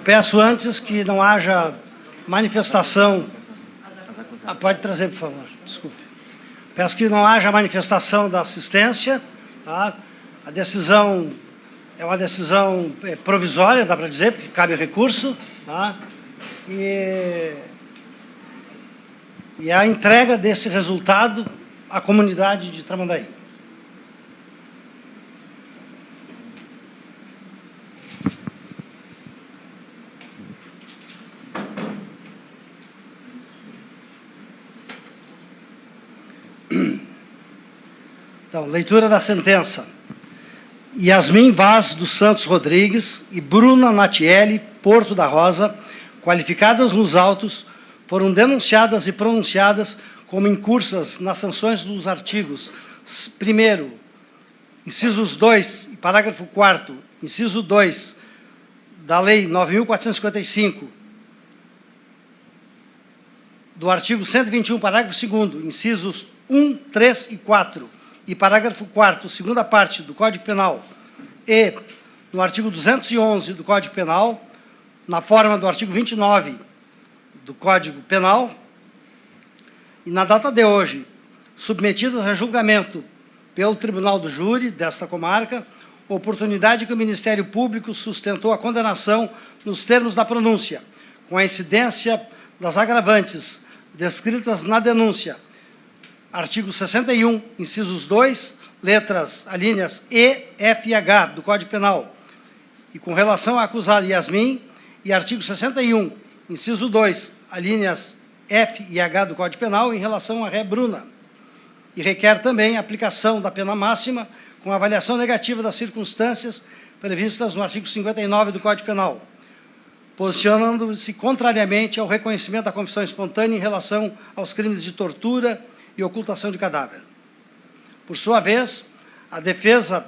peço antes que não haja manifestação... pode trazer, por favor, desculpe. Peço que não haja manifestação da assistência, tá? A decisão é uma decisão provisória, dá para dizer, porque cabe recurso, tá? E a entrega desse resultado à comunidade de Tramandaí. Então, leitura da sentença. Yasmin Vaz dos Santos Rodrigues e Bruna Natiele Porto da Rosa, qualificadas nos autos, foram denunciadas e pronunciadas como incursas nas sanções dos artigos 1º, incisos 2 e parágrafo 4º, inciso 2 da Lei 9.455, do artigo 121, parágrafo 2º, incisos 1, 3 e 4, e parágrafo 4º, segunda parte do Código Penal, e no artigo 211 do Código Penal, na forma do artigo 29 do Código Penal, e na data de hoje, submetidas a julgamento pelo Tribunal do Júri desta comarca, oportunidade que o Ministério Público sustentou a condenação nos termos da pronúncia, com a incidência das agravantes descritas na denúncia, artigo 61, incisos 2, letras, alíneas E, F e H do Código Penal, e com relação à acusada Yasmin, e artigo 61, inciso 2, alíneas F e H do Código Penal, em relação à ré Bruna, e requer também a aplicação da pena máxima com avaliação negativa das circunstâncias previstas no artigo 59 do Código Penal, posicionando-se contrariamente ao reconhecimento da confissão espontânea em relação aos crimes de tortura e ocultação de cadáver. Por sua vez, a defesa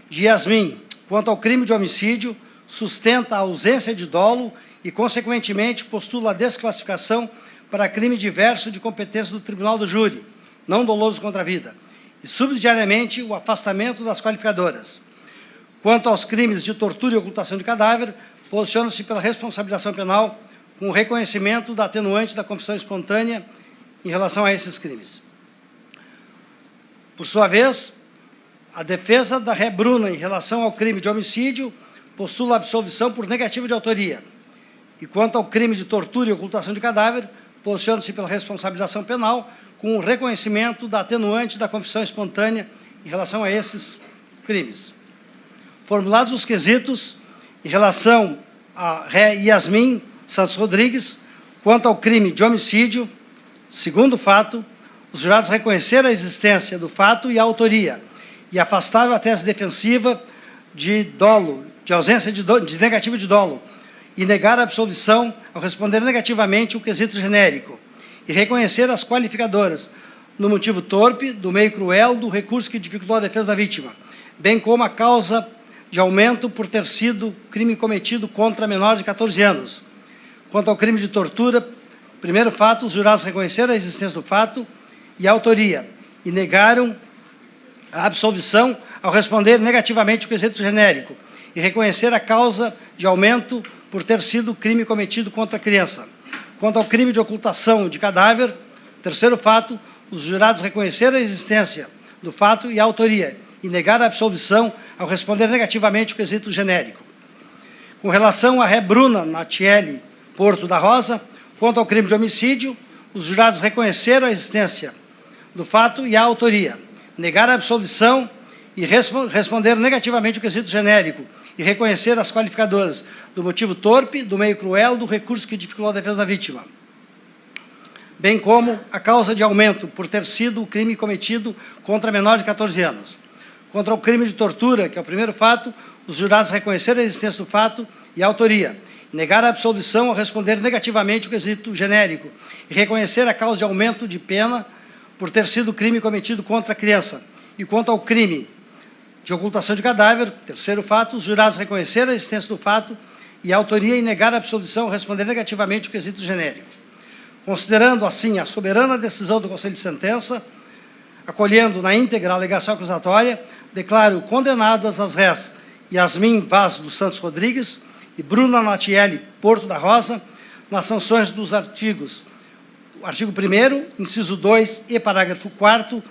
de Yasmin, quanto ao crime de homicídio, sustenta a ausência de dolo e, consequentemente, postula a desclassificação para crime diverso de competência do Tribunal do Júri, não doloso contra a vida, e, subsidiariamente, o afastamento das qualificadoras. Quanto aos crimes de tortura e ocultação de cadáver, posiciona-se pela responsabilização penal com o reconhecimento da atenuante da confissão espontânea em relação a esses crimes. Por sua vez, a defesa da ré Bruna em relação ao crime de homicídio postula a absolvição por negativa de autoria. E quanto ao crime de tortura e ocultação de cadáver, posiciona-se pela responsabilização penal com o reconhecimento da atenuante da confissão espontânea em relação a esses crimes. Formulados os quesitos em relação a ré Yasmin Santos Rodrigues, quanto ao crime de homicídio, segundo fato, os jurados reconheceram a existência do fato e a autoria, e afastaram a tese defensiva de dolo, de ausência de negativa de dolo, e negaram a absolvição ao responder negativamente o quesito genérico, e reconheceram as qualificadoras no motivo torpe, do meio cruel, do recurso que dificultou a defesa da vítima, bem como a causa de aumento por ter sido crime cometido contra menor de 14 anos. Quanto ao crime de tortura, primeiro fato, os jurados reconheceram a existência do fato e a autoria, e negaram a absolvição ao responder negativamente o quesito genérico, e reconhecer a causa de aumento por ter sido crime cometido contra a criança. Quanto ao crime de ocultação de cadáver, terceiro fato, os jurados reconheceram a existência do fato e a autoria, e negaram a absolvição ao responder negativamente o quesito genérico. Com relação à ré Bruna Natiele Porto da Rosa, quanto ao crime de homicídio, os jurados reconheceram a existência do fato e a autoria, negaram a absolvição e responderam negativamente o quesito genérico, e reconheceram as qualificadoras do motivo torpe, do meio cruel, do recurso que dificultou a defesa da vítima, bem como a causa de aumento por ter sido o crime cometido contra menor de 14 anos. Contra o crime de tortura, que é o primeiro fato, os jurados reconheceram a existência do fato e a autoria, negaram a absolvição ao responder negativamente o quesito genérico, e reconhecer a causa de aumento de pena por ter sido crime cometido contra a criança. E quanto ao crime de ocultação de cadáver, terceiro fato, os jurados reconheceram a existência do fato e a autoria, e negaram a absolvição ao responder negativamente o quesito genérico. Considerando, assim, a soberana decisão do Conselho de Sentença, acolhendo na íntegra a alegação acusatória, declaro condenadas as rés Yasmin Vaz dos Santos Rodrigues e Bruna Natiele Porto da Rosa, nas sanções dos artigos, o artigo 1º, inciso 2 e parágrafo 4º,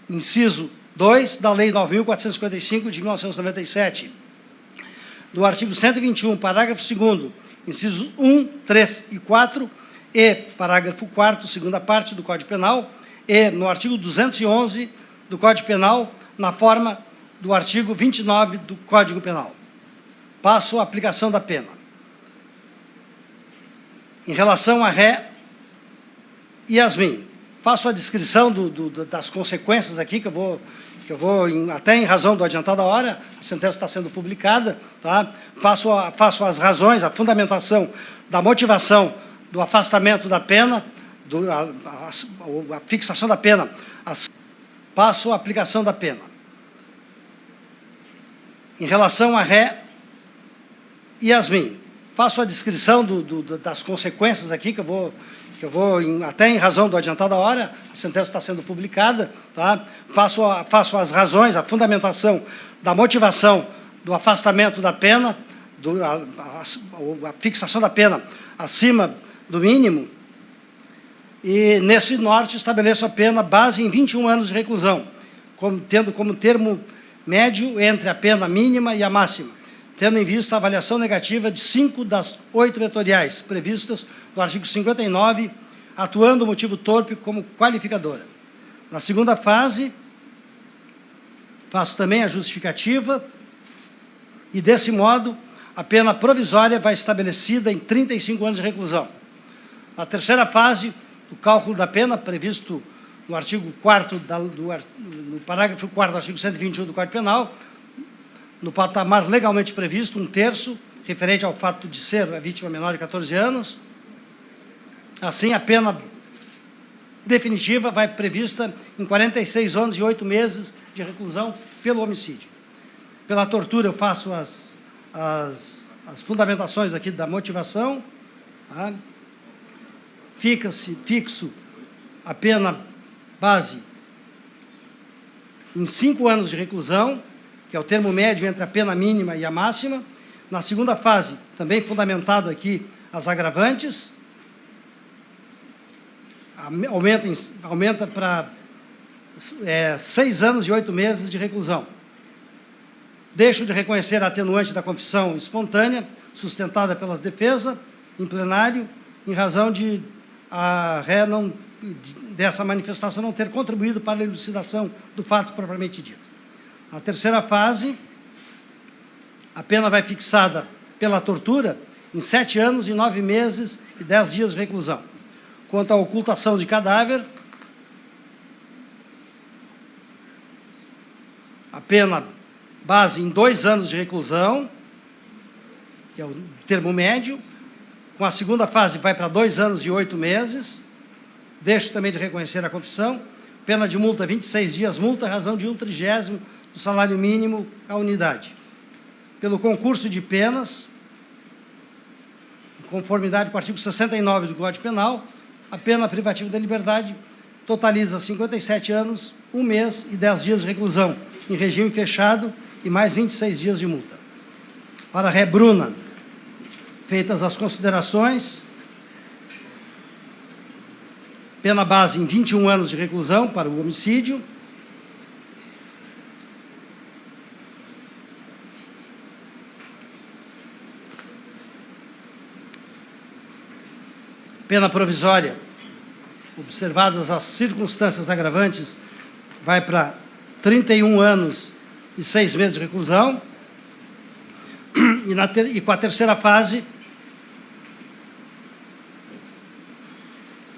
inciso 2 da Lei 9.455, de 1997, do artigo 121, parágrafo 2º, incisos 1, 3 e 4, e parágrafo 4º, segunda parte do Código Penal, e no artigo 211 do Código Penal, na forma do artigo 29 do Código Penal. Passo à aplicação da pena. Em relação à ré Yasmin, faço a descrição das consequências aqui, que eu vou até em razão do adiantado da hora, a sentença está sendo publicada, tá? Faço as razões, a fundamentação da motivação do afastamento da pena, a fixação da pena. Passo à aplicação da pena. Em relação à ré Yasmin, faço a descrição das consequências aqui, que eu vou até em razão do adiantado da hora, a sentença está sendo publicada, tá? Faço as razões, a fundamentação da motivação do afastamento da pena, a fixação da pena acima do mínimo, e nesse norte estabeleço a pena base em 21 anos de reclusão, tendo como termo médio entre a pena mínima e a máxima, tendo em vista a avaliação negativa de 5 das 8 vetoriais previstas no artigo 59, atuando o motivo torpe como qualificadora. Na segunda fase, faço também a justificativa, e desse modo, a pena provisória vai estabelecida em 35 anos de reclusão. Na terceira fase, o cálculo da pena, previsto no artigo 4º, no parágrafo 4º do artigo 121 do Código Penal, no patamar legalmente previsto, 1/3, referente ao fato de ser a vítima menor de 14 anos. Assim, a pena definitiva vai prevista em 46 anos e 8 meses de reclusão pelo homicídio. Pela tortura, eu faço as fundamentações aqui da motivação. Tá? Fixo a pena base em 5 anos de reclusão, que é o termo médio entre a pena mínima e a máxima. Na segunda fase, também fundamentado aqui as agravantes, aumenta para 6 anos e 8 meses de reclusão. Deixo de reconhecer a atenuante da confissão espontânea, sustentada pelas defesas, em plenário, em razão de a ré dessa manifestação não ter contribuído para a elucidação do fato propriamente dito. Na terceira fase, a pena vai fixada pela tortura em 7 anos e 9 meses e 10 dias de reclusão. Quanto à ocultação de cadáver, a pena base em 2 anos de reclusão, que é o termo médio. Com a segunda fase vai para 2 anos e 8 meses. Deixo também de reconhecer a confissão. Pena de multa, 26 dias, multa à razão de 1/30 do salário mínimo à unidade. Pelo concurso de penas, em conformidade com o artigo 69 do Código Penal, a pena privativa da liberdade totaliza 57 anos, 1 mês e 10 dias de reclusão, em regime fechado, e mais 26 dias de multa. Para a ré Bruna, feitas as considerações, pena base em 21 anos de reclusão para o homicídio. Pena provisória, observadas as circunstâncias agravantes, vai para 31 anos e 6 meses de reclusão. E com a terceira fase,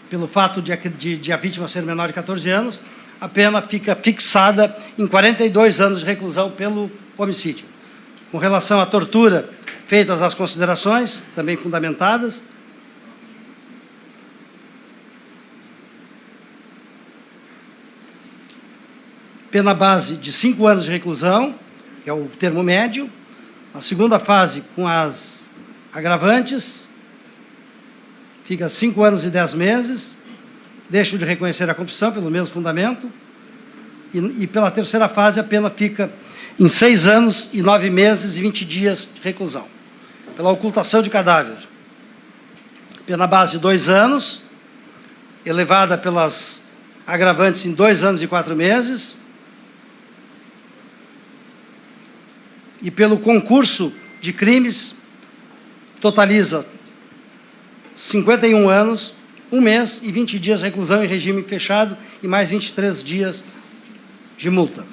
pelo fato de a vítima ser menor de 14 anos, a pena fica fixada em 42 anos de reclusão pelo homicídio. Com relação à tortura, feitas as considerações, também fundamentadas, pena base de 5 anos de reclusão, que é o termo médio. A segunda fase, com as agravantes, fica 5 anos e 10 meses. Deixo de reconhecer a confissão pelo mesmo fundamento. E pela terceira fase, a pena fica em 6 anos e 9 meses e 20 dias de reclusão. pela ocultação de cadáver. Pena base de 2 anos, elevada pelas agravantes em 2 anos e 4 meses. E pelo concurso de crimes, totaliza 51 anos, 1 mês e 20 dias de reclusão em regime fechado e mais 23 dias de multa.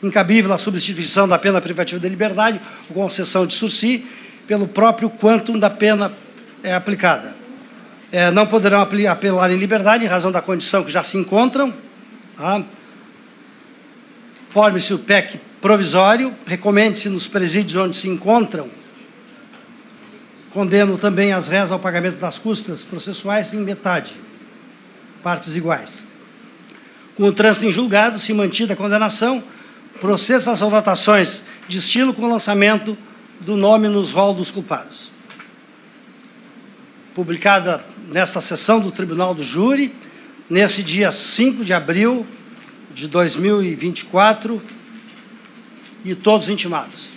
Incabível a substituição da pena privativa de liberdade, ou concessão de sursi, pelo próprio quantum da pena aplicada. Não poderão apelar em liberdade em razão da condição que já se encontram. Tá? Forme-se o PEC provisório, recomende-se nos presídios onde se encontram. Condeno também as réis ao pagamento das custas processuais em metade, partes iguais. Com o trânsito em julgado, se mantida a condenação, processa as anotações de estilo com o lançamento do nome nos rol dos culpados. Publicada nesta sessão do Tribunal do Júri, nesse dia 5 de abril de 2024, e todos intimados.